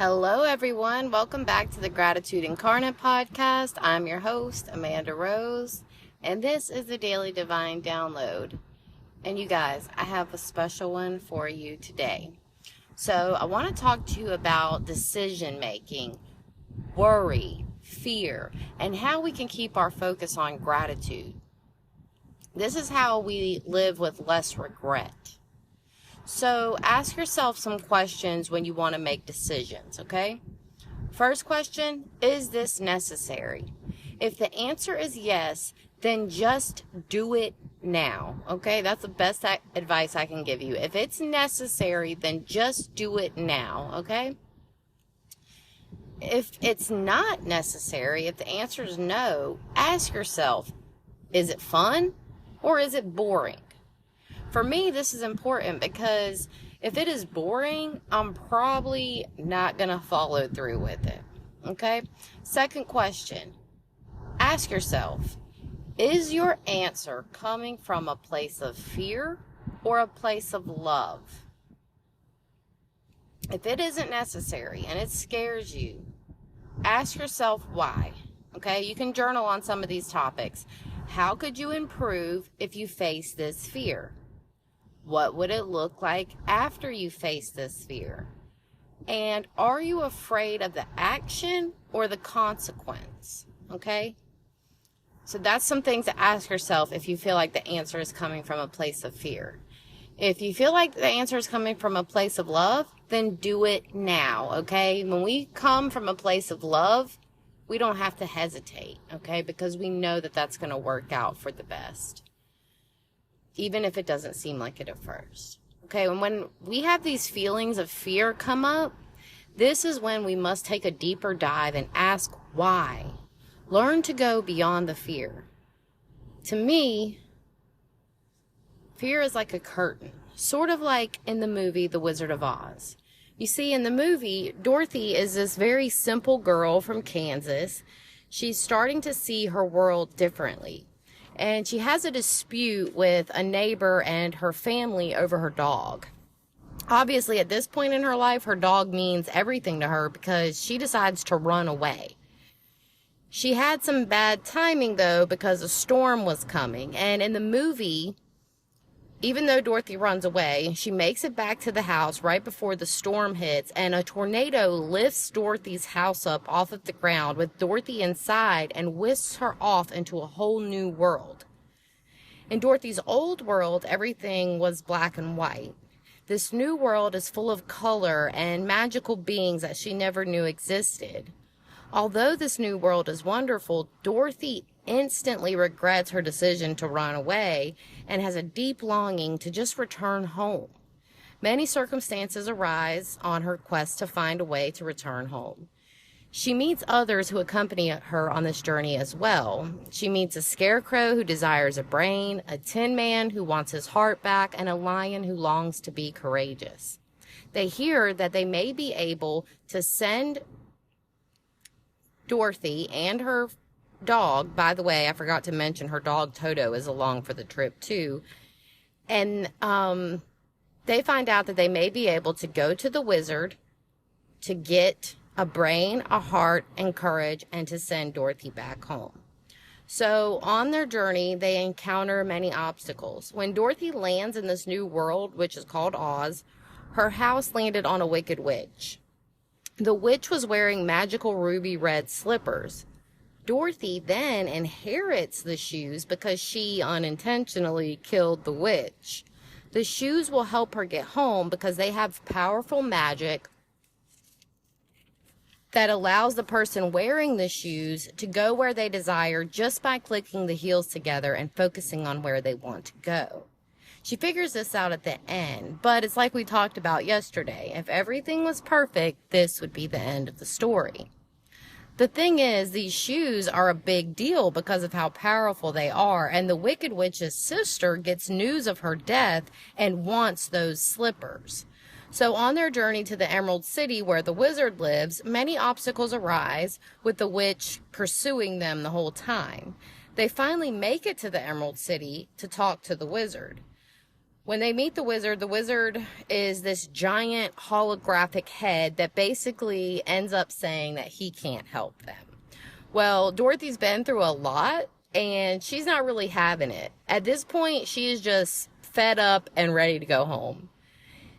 Hello, everyone. Welcome back to the Gratitude Incarnate podcast. I'm your host, Amanda Rose, and this is the Daily Divine Download. And you guys, I have a special one for you today. So I want to talk to you about decision making, worry, fear, and how we can keep our focus on gratitude. This is how we live with less regret. So ask yourself some questions when you want to make decisions, okay? First question, is this necessary? If the answer is yes, then just do it now, okay? That's the best advice I can give you. If it's necessary, then just do it now, okay? If it's not necessary, if the answer is no, ask yourself, is it fun or is it boring? For me, this is important because if it is boring, I'm probably not going to follow through with it. Okay? Second question. Ask yourself, is your answer coming from a place of fear or a place of love? If it isn't necessary and it scares you, ask yourself why. Okay? You can journal on some of these topics. How could you improve if you face this fear? What would it look like after you face this fear? And are you afraid of the action or the consequence? Okay? So that's some things to ask yourself if you feel like the answer is coming from a place of fear. If you feel like the answer is coming from a place of love, then do it now, okay? When we come from a place of love, we don't have to hesitate, okay? Because we know that that's going to work out for the best, even if it doesn't seem like it at first. Okay, and when we have these feelings of fear come up, this is when we must take a deeper dive and ask why. Learn to go beyond the fear. To me, fear is like a curtain, sort of like in the movie The Wizard of Oz. You see, in the movie, Dorothy is this very simple girl from Kansas. She's starting to see her world differently. And she has a dispute with a neighbor and her family over her dog. Obviously, at this point in her life, her dog means everything to her because she decides to run away. She had some bad timing, though, because a storm was coming. And in the movie, even though Dorothy runs away, she makes it back to the house right before the storm hits, and a tornado lifts Dorothy's house up off of the ground with Dorothy inside and whisks her off into a whole new world. In Dorothy's old world, everything was black and white. This new world is full of color and magical beings that she never knew existed. Although this new world is wonderful, Dorothy instantly regrets her decision to run away and has a deep longing to just return home. Many circumstances arise on her quest to find a way to return home. She meets others who accompany her on this journey as well. She meets a scarecrow who desires a brain, a tin man who wants his heart back, and a lion who longs to be courageous. They hear that they may be able to send Dorothy and her dog, by the way, I forgot to mention her dog Toto is along for the trip too, and they find out that they may be able to go to the wizard to get a brain, a heart, and courage, and to send Dorothy back home. So on their journey, they encounter many obstacles. When Dorothy lands in this new world, which is called Oz, her house landed on a wicked witch. The witch was wearing magical ruby red slippers. Dorothy then inherits the shoes because she unintentionally killed the witch. The shoes will help her get home because they have powerful magic that allows the person wearing the shoes to go where they desire just by clicking the heels together and focusing on where they want to go. She figures this out at the end, but it's like we talked about yesterday. If everything was perfect, this would be the end of the story. The thing is, these shoes are a big deal because of how powerful they are, and the Wicked Witch's sister gets news of her death and wants those slippers. So on their journey to the Emerald City where the wizard lives, many obstacles arise, with the witch pursuing them the whole time. They finally make it to the Emerald City to talk to the wizard. When they meet the wizard is this giant holographic head that basically ends up saying that he can't help them. Well, Dorothy's been through a lot and she's not really having it. At this point, she is just fed up and ready to go home.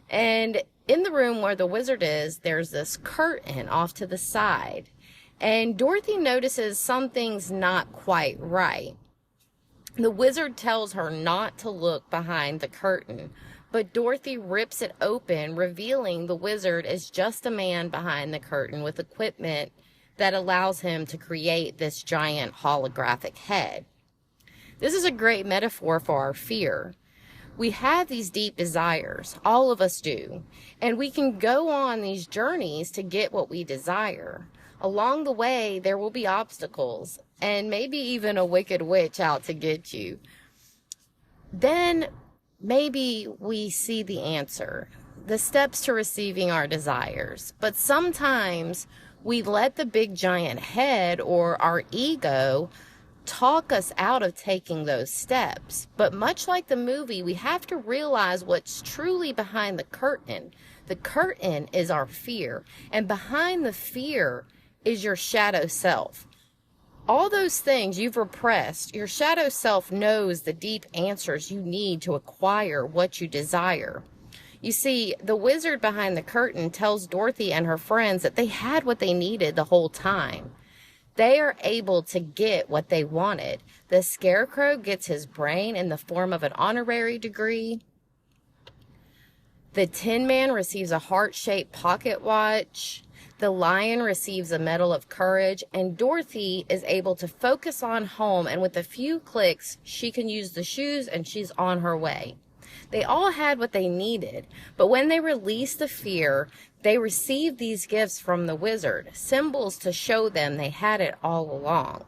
And in the room where the wizard is, there's this curtain off to the side. And Dorothy notices something's not quite right. The wizard tells her not to look behind the curtain, but Dorothy rips it open, revealing the wizard is just a man behind the curtain with equipment that allows him to create this giant holographic head. This is a great metaphor for our fear. We have these deep desires, all of us do, and we can go on these journeys to get what we desire. Along the way, there will be obstacles and maybe even a wicked witch out to get you. Then maybe we see the answer, the steps to receiving our desires. But sometimes we let the big giant head or our ego talk us out of taking those steps. But much like the movie, we have to realize what's truly behind the curtain. The curtain is our fear, and behind the fear is your shadow self. All those things you've repressed, your shadow self knows the deep answers you need to acquire what you desire. You see, the wizard behind the curtain tells Dorothy and her friends that they had what they needed the whole time. They are able to get what they wanted. The scarecrow gets his brain in the form of an honorary degree. The Tin Man receives a heart-shaped pocket watch. The lion receives a medal of courage, and Dorothy is able to focus on home, and with a few clicks, she can use the shoes and she's on her way. They all had what they needed, but when they released the fear, they received these gifts from the wizard, symbols to show them they had it all along.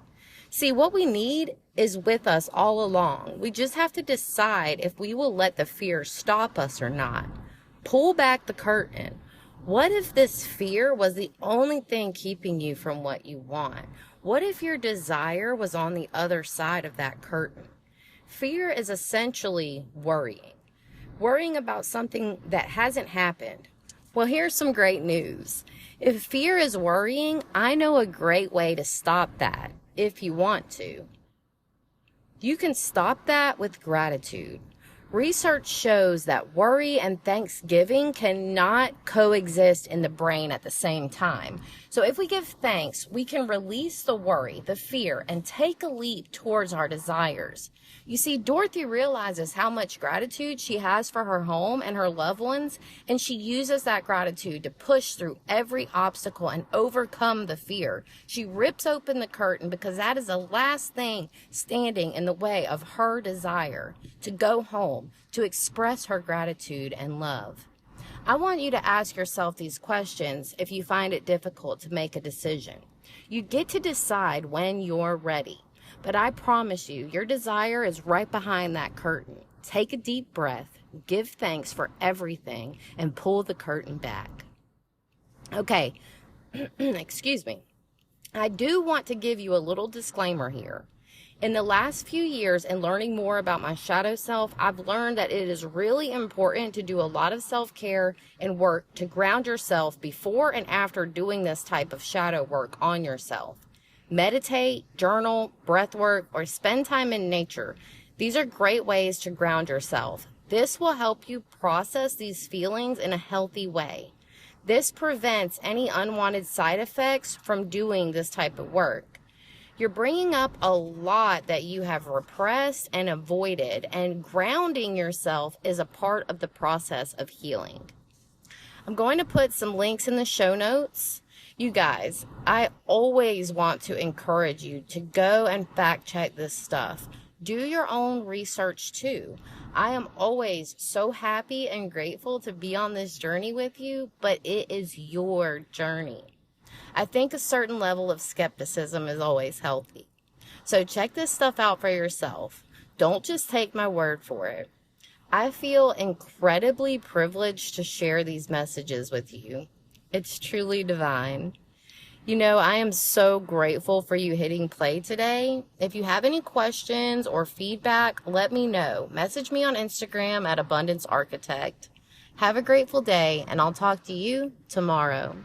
See, what we need is with us all along. We just have to decide if we will let the fear stop us or not. Pull back the curtain. What if this fear was the only thing keeping you from what you want? What if your desire was on the other side of that curtain? Fear is essentially worrying about something that hasn't happened. Well, here's some great news. If fear is worrying, I know a great way to stop that if you want to. You can stop that with gratitude. Research shows that worry and thanksgiving cannot coexist in the brain at the same time. So if we give thanks, we can release the worry, the fear, and take a leap towards our desires. You see, Dorothy realizes how much gratitude she has for her home and her loved ones, and she uses that gratitude to push through every obstacle and overcome the fear. She rips open the curtain because that is the last thing standing in the way of her desire to go home, to express her gratitude and love. I want you to ask yourself these questions if you find it difficult to make a decision. You get to decide when you're ready. But I promise you, your desire is right behind that curtain. Take a deep breath, give thanks for everything, and pull the curtain back. Okay, excuse me. I do want to give you a little disclaimer here. In the last few years and learning more about my shadow self, I've learned that it is really important to do a lot of self-care and work to ground yourself before and after doing this type of shadow work on yourself. Meditate, journal, breath work, or spend time in nature. These are great ways to ground yourself. This will help you process these feelings in a healthy way. This prevents any unwanted side effects from doing this type of work. You're bringing up a lot that you have repressed and avoided, and grounding yourself is a part of the process of healing. I'm going to put some links in the show notes. You guys, I always want to encourage you to go and fact check this stuff. Do your own research too. I am always so happy and grateful to be on this journey with you, but it is your journey. I think a certain level of skepticism is always healthy. So check this stuff out for yourself. Don't just take my word for it. I feel incredibly privileged to share these messages with you. It's truly divine. You know, I am so grateful for you hitting play today. If you have any questions or feedback, let me know. Message me on Instagram at Abundance Architect. Have a grateful day, and I'll talk to you tomorrow.